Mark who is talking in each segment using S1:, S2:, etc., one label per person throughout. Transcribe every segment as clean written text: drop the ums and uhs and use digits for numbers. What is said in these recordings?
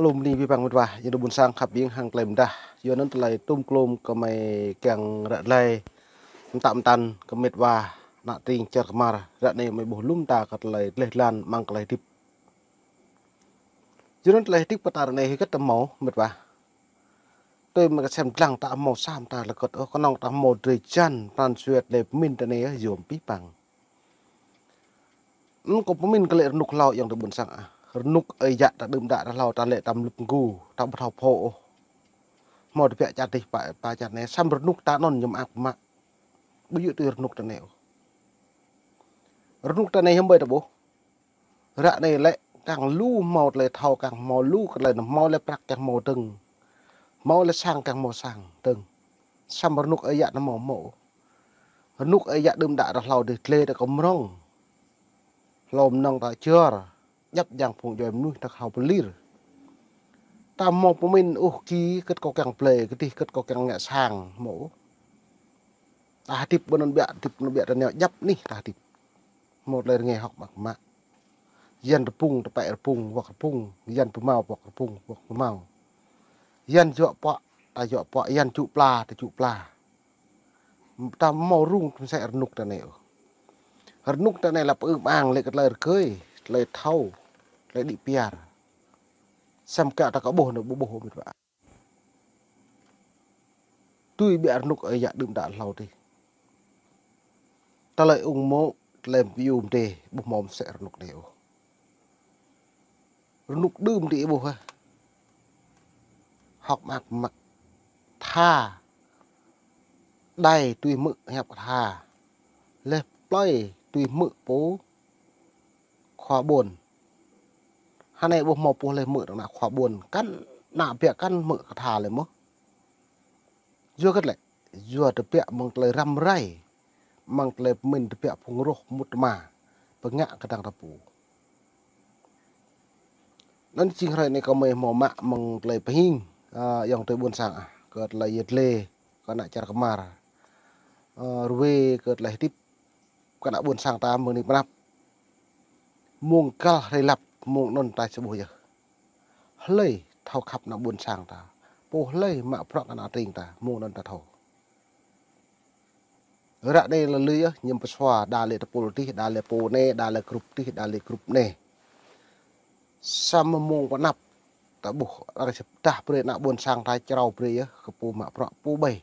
S1: lùm ni vi bang wa ya do bun sang khap yeng hang klem dah yo nan tlai tum klum ko mai kang ra lai tam tan ko met wa na ting cher kamar ra nei mai bo lum ta ka tlai leh lan mang klai tip yo nan tlai tip patar nei ka ta mo met wa tôi mà cái xem lăng ta màu sam ta là có nong ta màu trời chan tan xuyệt để min ta này dùm pi bằng có min cái lệ nục lao yang được buồn sang nục ấy dạ ta đâm đã ta lao ta lệ tam lục gu ta bắt học phổ một việc chặt đi phải chặt này sam nục ta non nhầm ác mà bây giờ tôi nục ta này nục ta này không bây đâu bố rạ này lệ càng lu màu lệ thau càng màu lu cái lệ màu lệ bạc càng màu từng màu lệ sang càng màu sang từng sam nục ấy dạ nó màu màu nục ấy dạ đâm đã ta lao để lệ ta có mrong lom nong ta chưa dấp giang phụng cho em nuôi ta học lir ta một mình ki kết có càng play cái gì kết có càng nhẹ sang mổ ta tip bên nó bịa nó dấp ní ta tip một lời nghe học bằng mạ dân ta pung ta bẹ pung hoặc pung dân tu mau hoặc pung hoặc mau dân dọ pọ ta dọ pọ dân trụ pla ta trụ pla ta màu rung sẽ nục ta nèo nục ta này là bang lại cái lời cười lời thâu lời đi piar xem cả ta có bồ nó bồ mình vậy tôi bị nục ấy dạ đừng đã lâu đi ta lại ung mộ làm view để bồ mồm sẽ nục đều nục đơm đi bồ ha học mặc tha đây tôi mự hẹp tha lép play tôi mự bố khóa buồn hai này bố mò bố lên mự là khóa buồn căn nạ bịa căn mự thà lên mốt dưa cái lại dưa được bịa mừng lời răm ray mừng lời mình được bịa phùng rô một mà và ngạ cái đằng đập bù nên chính rồi này có mấy mò mạ mừng lời hình dòng tới buồn sang cợt lời yết lê còn lại chả kamar rồi cợt lời tiếp còn lại buồn sang ta mừng đi bắt muông cal hay lập muông non tai sẽ bùi giờ lấy thao khắp nó buồn sang ta bố lấy mạ prok nó tình ta muông non ta thầu ra đây là lưới nhưng mà xóa đa lệ tập politi đa lệ po ne đa lệ group ti đa lệ group ne sama muông vẫn nạp ta bố ra sẽ ta bơi nạ buồn sang ta trao bơi cái po mạ prok po bay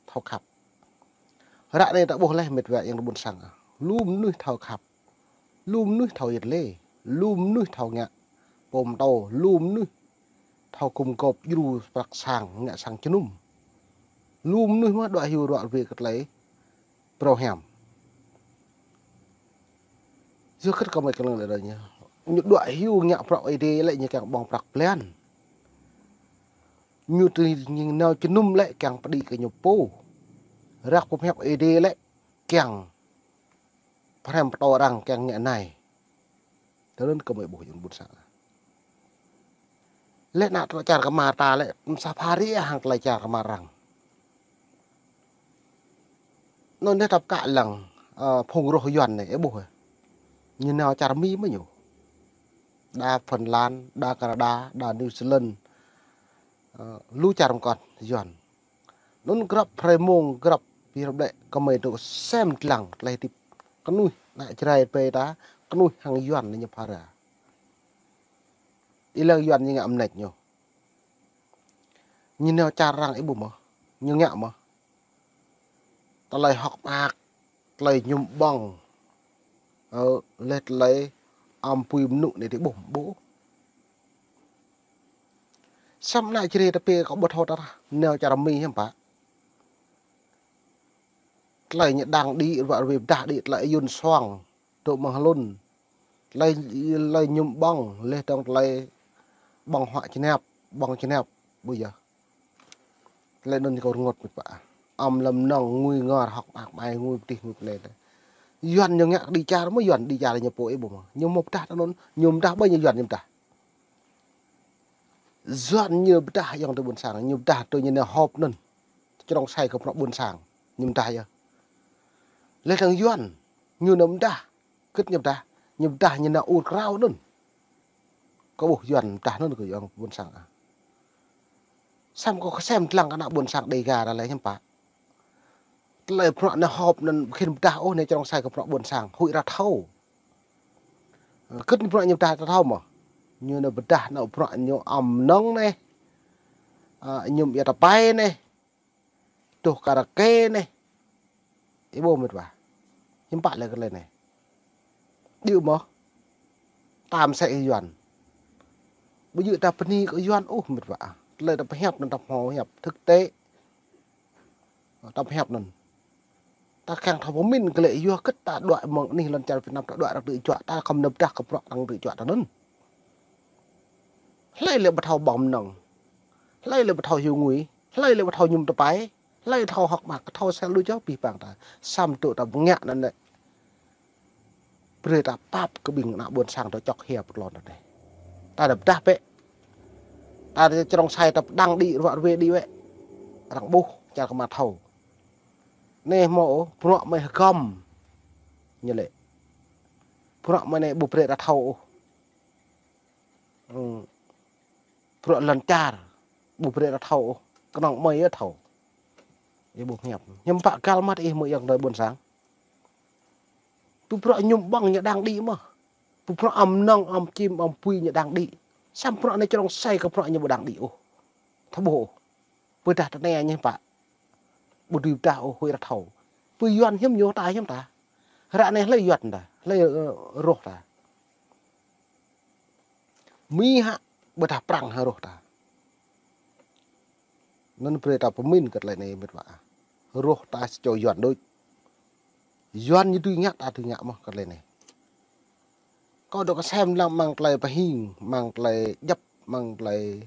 S1: thao khắp ra đây ta bố lấy mệt vậy yang buồn sang lùm nuôi thao khắp lùm nuôi thao yết lê lùm nuôi thao ngạ bồm tàu lùm nuôi thao cùng cọp du bạc sang ngạ sang chân lùm nuôi mà đoạn hiu đoạn về cất lấy pro hẻm chưa cất có mấy cái lần rồi nhá những đoạn hiu ngạ pro ấy đi lại như càng bong bạc plan như từ nhưng nào chân lại càng đi cái nhiều po rác bom hẹp ấy đi lại càng phải to rằng càng nhẹ này thế nên có mấy bộ những buồn sáng lẽ nãy tôi chả có mà ta lại safari hàng lại chả có mà rằng nó nên tập cả lần phong rô yuan này bộ như nào chả mi mới nhiều đa Phần Lan đa Canada đa New Zealand lu chả còn yuan nó gặp phải mông gặp vì vậy có mấy đồ xem lằng lại thì con nuôi lại chơi về ta con nuôi hàng yuan này nhập ra ilang yuan như ngạm nạch nhiều nhìn nào cha rằng ấy bùm mà như ngạm mà ta lại học bạc lại nhung bong lết lấy pui nụ này thì bùm bố xăm lại chơi ta pe có bớt thôi ta neo cha mi hả bà lại nhận đang đi vợ về đã đi lại yun xoang tụ bằng luôn lại nhung bong lết trong lại bằng họa trên nẹp bây giờ lại đơn còn ngọt một bả lâm nòng nguy ngọt học bạc bài nguy tì ngục này doan nhung nhạc đi cha nó mới doan đi cha là nhập bộ ấy bụng nhưng một ta nó nhung ta bao nhiêu doan nhung ta doan nhiều ta dòng từ buồn sáng nhung ta tôi nhìn là hộp nên cho đồng say không nó buồn sáng nhung ta giờ lên thằng doan như nấm ta kết nhung ta nhìn là út rau đơn có bố dần trả nó được dần buồn sang à xem có xem lăng cái nào buồn sang đầy gà là lấy nhầm bạc lời bọn nó họp nên khi mà ta ô này trong sai của bọn buồn sang hụi ra thâu cất bọn nhầm ta thâu mà như là bật đá nó bọn nhiều ẩm nông này nhầm yết bay này đồ karaoke này ý bố mệt vào nhầm bạn lại cái lời này điệu mà tam sẽ dần bây giờ ta phân đi có dần ô mệt vào lời ta hẹp nó tập hồ hẹp thực tế tập hẹp nên ta càng thọ mình cái lệ do cất ta đoạn mộng này lần chào Việt Nam ta đoạn được tự chọn ta không nộp ra các bọn đang tự chọn ta nên lấy là bắt đầu bom nòng lấy là bắt đầu hiu nguy lấy là bắt đầu nhung tập bái lấy thầu học mà thầu sẽ lưu cho bị bằng ta xăm tụ ta nhẹ nên đấy bây ta pap cái bình nọ buồn sang ta chọc hẹp lọt này ta đập đáp ấy ta trong sai tập đang đi vợ về đi vậy thằng bu chả có mà thầu nè mộ bọn mày gom như lệ bọn mày này bục rễ đã thầu bọn lần chà bục rễ đã thầu cái nòng mày ở thầu để bục hẹp nhưng bạn cao mắt em mới dần đời buồn sáng tụi bọn nhung bằng nhà đang đi mà tụi bọn âm nong âm chim âm pui nhà đang đi xem bọn này cho nó say cái bọn nhà bộ đang đi ô thằng bộ vừa đặt này như bạn bộ điều tra ô hồi đã thầu vừa doan hiếm nhớ tai hiếm ta ra này lấy doan ta lấy rốt ta mi ha bữa ta prang ha rốt ta nên bây ta pemin cái lại này mệt vả rốt ta cho doan đôi doan như tôi nhắc ta tôi nhắc mà cái lại này có được xem là mang lại phải hình mang lại dấp mang lại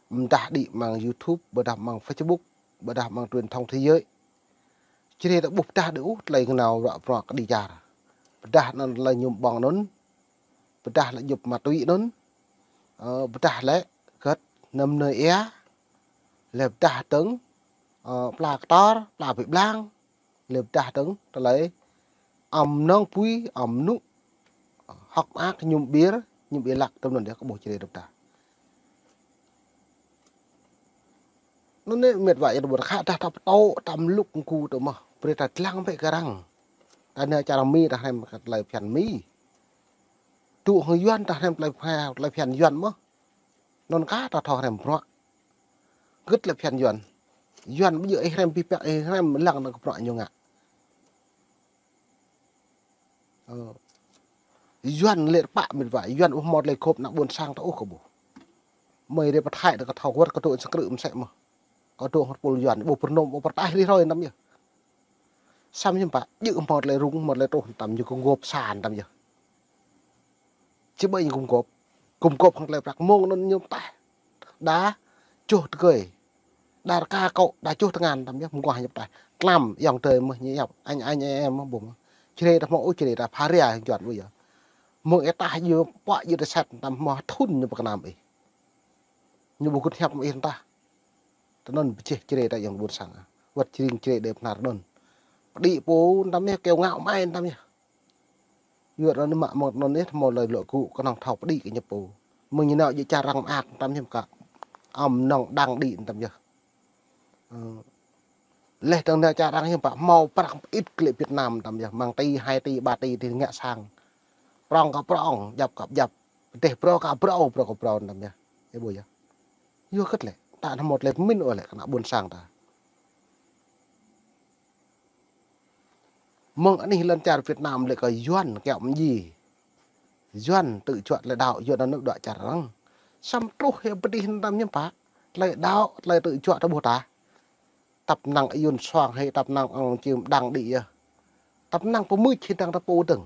S1: đã đi mang YouTube bữa ta mang Facebook bữa ta mang truyền thông thế giới chỉ để bục ta đủ lấy cái nào rõ rõ cái đi ra bữa ta là nhung bằng nón bữa ta là nhục ma túy nón bữa ta lấy cất nằm nơi é lệp ta trứng là to là bị blang lệp ta trứng ta lấy nông quý nụ học ác nhung bía lạc trong lần đấy có bộ chỉ để đập ta nó nên mệt vậy là một khá ta tập to tầm lúc cu tụi mà bây giờ lăng vậy cái răng ta nơi cha làm mi ta làm lại phèn mi tụ hơi doan ta làm lại phèn doan mà non cá ta thò làm rõ rất là phèn doan bây giờ em làm pipet em làm lăng nó có rõ nhiều ngạ doan lệ bạ mệt vậy doan ôm một lệ khốp nặng buồn sang tao không bù mày để bắt hại được cái thầu quất cái tụi sẽ cự sẽ mà có tụi họ bùn doan bộ phun nôm bộ bắt tay đi thôi nắm nhỉ xăm như vậy giữ một lệ rung một lệ trộn tầm như con gộp sàn tầm nhỉ chứ bây giờ cùng cộp hoặc là bạc mông nó như tay đá chốt cười đá ca cậu đá chốt ngàn tầm nhỉ muốn qua nhập tay làm dòng trời mà như nhọc anh em bụng chỉ đây là mẫu chỉ đây là phá rìa chọn bây giờ mỗi ta như bọ như là sạch tầm mà thun như bậc nam ấy như bộ cốt hẹp mà yên ta nên chỉ đây là dòng buồn sang vật chỉ đẹp nạt đơn đi bố tầm nhỉ kêu ngạo mai tầm nhỉ vừa đó nó một nó nét một lời lội cụ con nòng thọc đi cái nhập bù mình như nào vậy cha răng ác tầm nhỉ cả nòng đang đi tầm nhỉ lệ tầng này cha đang hiểm bảo mau bắt ít clip Việt Nam tầm nhỉ mang ti 2 ti 3 ti thì ngã sang prong cả prong dập để pro cả pro tầm nhỉ cái bùi vừa cất lệ ta một lệ minh ở lệ nó buồn sang ta mong anh lần cha Việt Nam lại có doan kẹo gì doan tự chọn lại đạo doan nó nước đoạn chả răng xăm trúc hệ bất đi tầm nhỉ phá lại đạo lại tự chọn cho bồ ta tập năng yun xoang hay tập năng ông chim đang đi tập năng có mươi trên đang tập bố từng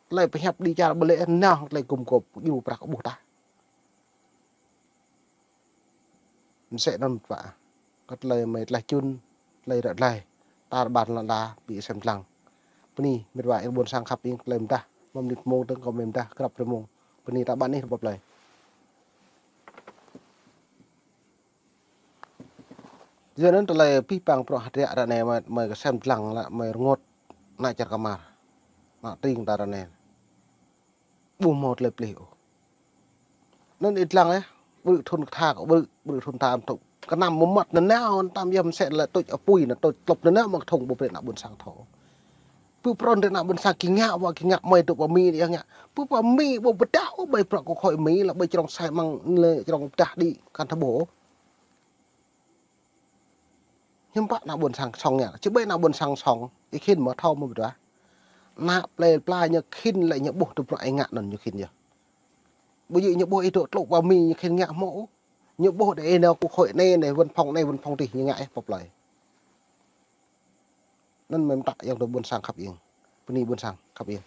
S1: lại phải hẹp đi cha bờ lệ nào lại cùng cột yêu bạc bồ ta sẽ đâm vạ cất lời mày lại chun lời đợt này ta bàn là đá bị xem lăng pani mệt vạ buồn sang khắp in lời ta mầm nít mông từng có mềm ta gặp rồi mông pani ta bạn đi bập lời giờ nên tụi lại pi bằng pro hạt rạ này mà xem lăng là mà ngột lại chặt kamar mà tinh ta này bùm một lệp liu nên ít lăng ấy bự thôn thà của bự thôn tam tục cái nằm một mặt nó nào tam yếm sẽ là tôi ở bùi nó tôi lục nó nào mà thùng bộ nào buồn sang thổ pu pron để nào buồn sang kinh ngạo mày tụ vào mi đi ngạ pu vào mi bộ bật đảo bay pro của khỏi mi là bay trong sai mang lệ trong trả đi can thabo nhưng bạn nào buồn sang song nhỉ chứ bên nào buồn sang song cái khi mà thau mà đó nạp lên plai như khinh lại những bộ tụi loại ngạ nần như khinh nhỉ bây giờ những bộ ấy tụi lục vào mi như khinh ngạ mẫu những bộ để nào của hội này vân phong thì như ngại phục lại nên mình tại yang buồn sang khắp yên bên buồn sang khắp yên